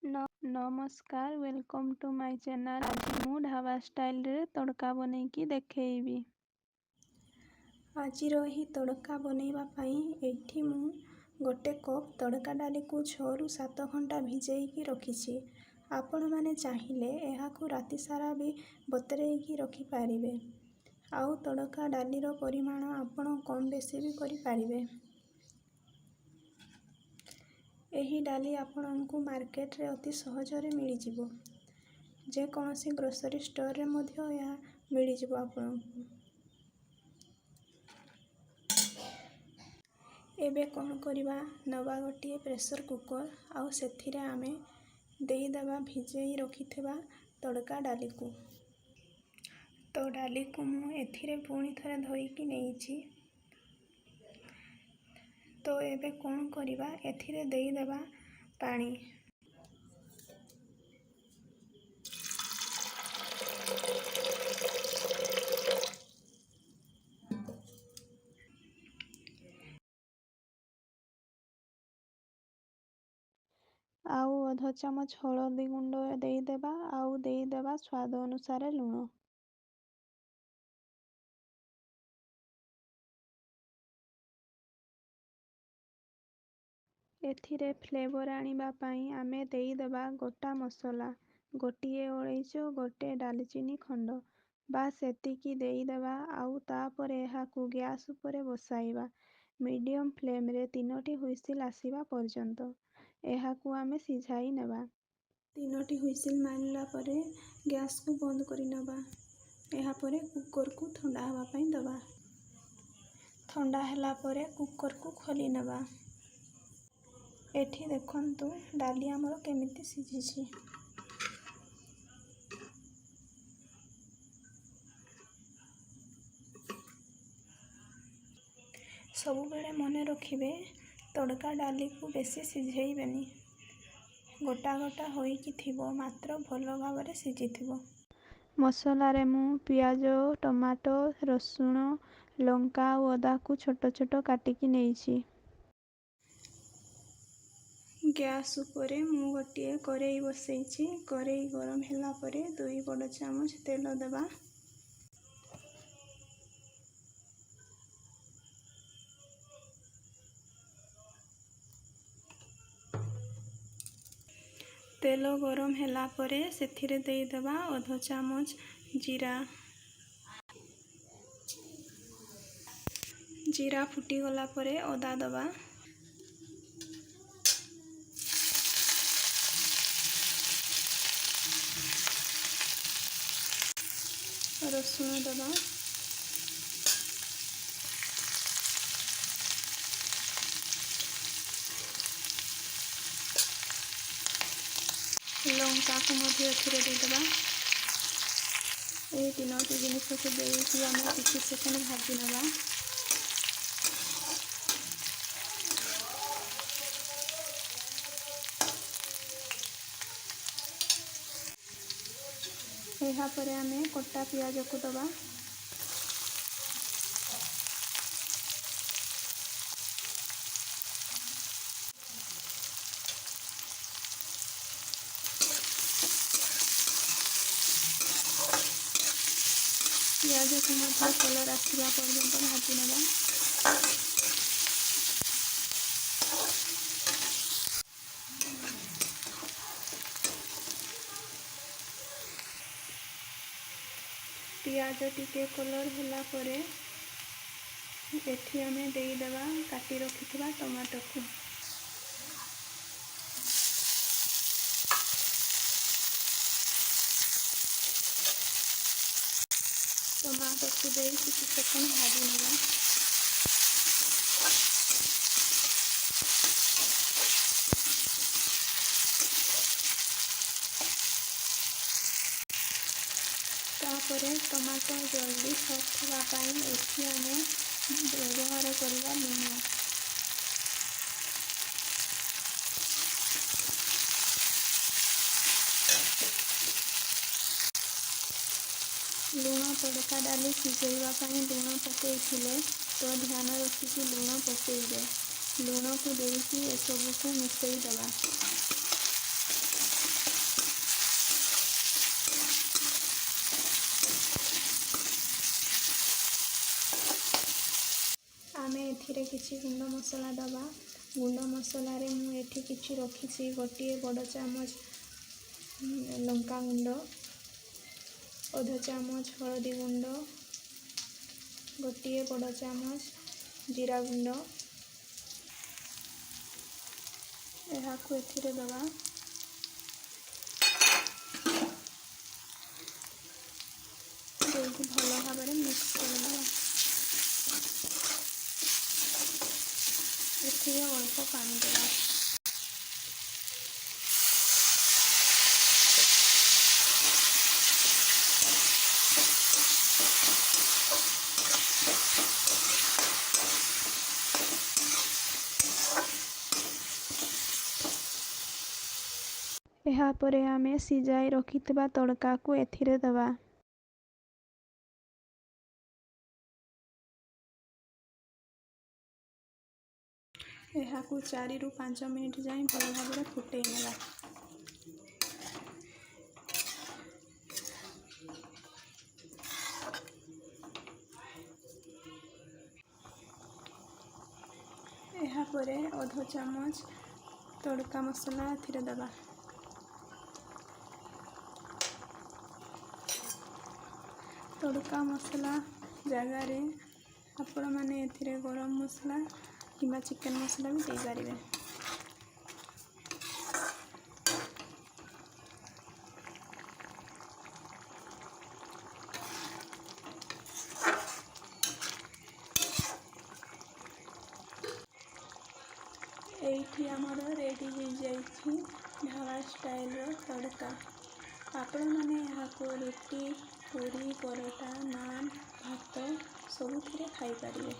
नमस्कार welcome to my channel. आज मु ढाबा स्टाइल रे तड़का बनेकी देखैबी। आजिर एही तड़का बनैबा पाई एठी मु गोटे कप तड़का डाली को 6 ରୁ 7 घंटा भिजेइकी रखिछि। आपण माने चाहिए एहाकु राति सारा भी बतरेइकी रखि पारिबे। आउ तड़का डालीर परिमाण आपण कम बेसी भी करि पारिबे। एही डाली आपणଙ୍କୁ मार्केट रे अति सहजरे मिली जिवो। जे कोनोसी ग्रोसरी स्टोर रे मध्य या मिली जिवो आपणଙ୍କୁ। एबे कौन करिबा नवा गोटे प्रेशर कुकर आउ सेथिरे आमे देई देबा भिजेई रखिथिबा तड़का डाली को। तो डाली को मु एथिरे पुणी थरे धोईकी नेइछि। तो एबे कौन करिबा एथिरे देई देबा पानी। आउ अध चामच हळदी गुंड देई देबा आउ देई देबा स्वाद अनुसार लूण। एथिरे फ्लेवर आनिबा पाई आमे देई देबा गोटा मसला गोटिए अळैच गोटे डालचीनी खंड बास एतिकी देई देबा आउ तापरे एहाकु गैस उपरे बसाइबा मीडियम फ्लेम रे 3टी हुइसिल आसीबा पर्यंत एहाकु आमे सिझाई नेबा। 3टी हुइसिल मारिला परे गैस को बंद करि नेबा। एहा परे कुकर को ठंडा हवा पाई दबा। ठंडा हैला परे कुकर को खोली नेबा। एठी देखंतु डाली हमर केमिति सिझिछि। सबु बेले मने रखिबे तड़का डाली को बेसी सिझेइबेनी। गोटा गोटा होइकी थिबो मात्र भलो भावरे सिझिथिबो। मसला रे मु पियाज टमाटो रसुण लंका और अदा को छोट छोट काटिकी नेइछि। गैस उपरे मु गोटे करेई बसैछि। करेई गरम हैला परे 2 बड़ चामच तेल देबा। तेल गरम हैला परे सेथिरे देई देबा अध चामच जीरा। जीरा फुटी गला परे अदा दबा। रसुण दबा। लंका को मध्य एथिरे देई देबा। ए तीनोटी जिनिस को देइकी आमे किछि सेकेंड भाजी नेबा। एहा परे आमे कटा पियाज को दबा। पियाज को मध्य कलर आसिबा पर्यंत भाजी नेबा। पियाज टिके कलर हैला परे एठी आमे देई देबा काटी रखिथिबा टमाटो को। टमाटो को देई किछि सेकेंड भाजी नेबा। तापरे टमाटो जल्दी सॉफ्ट हवा पाई एठी आमे व्यवहार करबा लूण। लूण तड़का डाली सिझेइबा पाई लूण पकेइथिले तो ध्यान रखिकी लूण पकेइबे। लूण को देइकी एसबु को मिसई देबा। ଏଥିରେ କିଛି ଗୁଣ୍ଡ ମସଲା ଦେବା। ଗୁଣ୍ଡ ମସଲାରେ ମୁଁ ଏଠି କିଛି ରଖିଛି। ଗୋଟିଏ ବଡ଼ ଚାମଚ ଲଙ୍କା ଗୁଣ୍ଡ, ଅଧ ଚାମଚ ହଳଦୀ ଗୁଣ୍ଡ, ଗୋଟିଏ ବଡ଼ ଚାମଚ ଜିରା ଗୁଣ୍ଡ। ଏହାକୁ ଏଥିରେ ଦେବା। ଦେଇକି ଭଲ ଭାବରେ ମିକ୍ସ କରିଦେବା। ଏଥିରେ ଅଳ୍ପ ପାଣି ଦେବା। ଏହାପରେ ଆମେ ସିଝାଇ ରଖିଥିବା ତଡ଼କାକୁ ଏଥିରେ ଦେବା। ଏହାକୁ 4 ରୁ 5 ମିନିଟ୍ ଯାଏଁ ଭଲ ଭାବରେ ଫୁଟେଇ ନେବା। ଏହାପରେ ଅଧ ଚାମଚ ତଡ଼କା ମସଲା ଏଥିରେ ଦେବା। ତଡ଼କା ମସଲା ଜାଗାରେ ଆପଣମାନେ ଏଥିରେ ଗରମ ମସଲା କିମ୍ବା ଚିକେନ୍ ମସଲା ବି ଦେଇପାରିବେ। ଏଇଠି ଆମର ରେଡ଼ି ହୋଇଯାଇଛି ଢାବା ଷ୍ଟାଇଲ୍ର ତଡ଼କା। ଆପଣମାନେ ଏହାକୁ ରୁଟି, ପୁରୀ, ପରଟା, ନାନ୍, ଭାତ ସବୁଥିରେ ଖାଇପାରିବେ।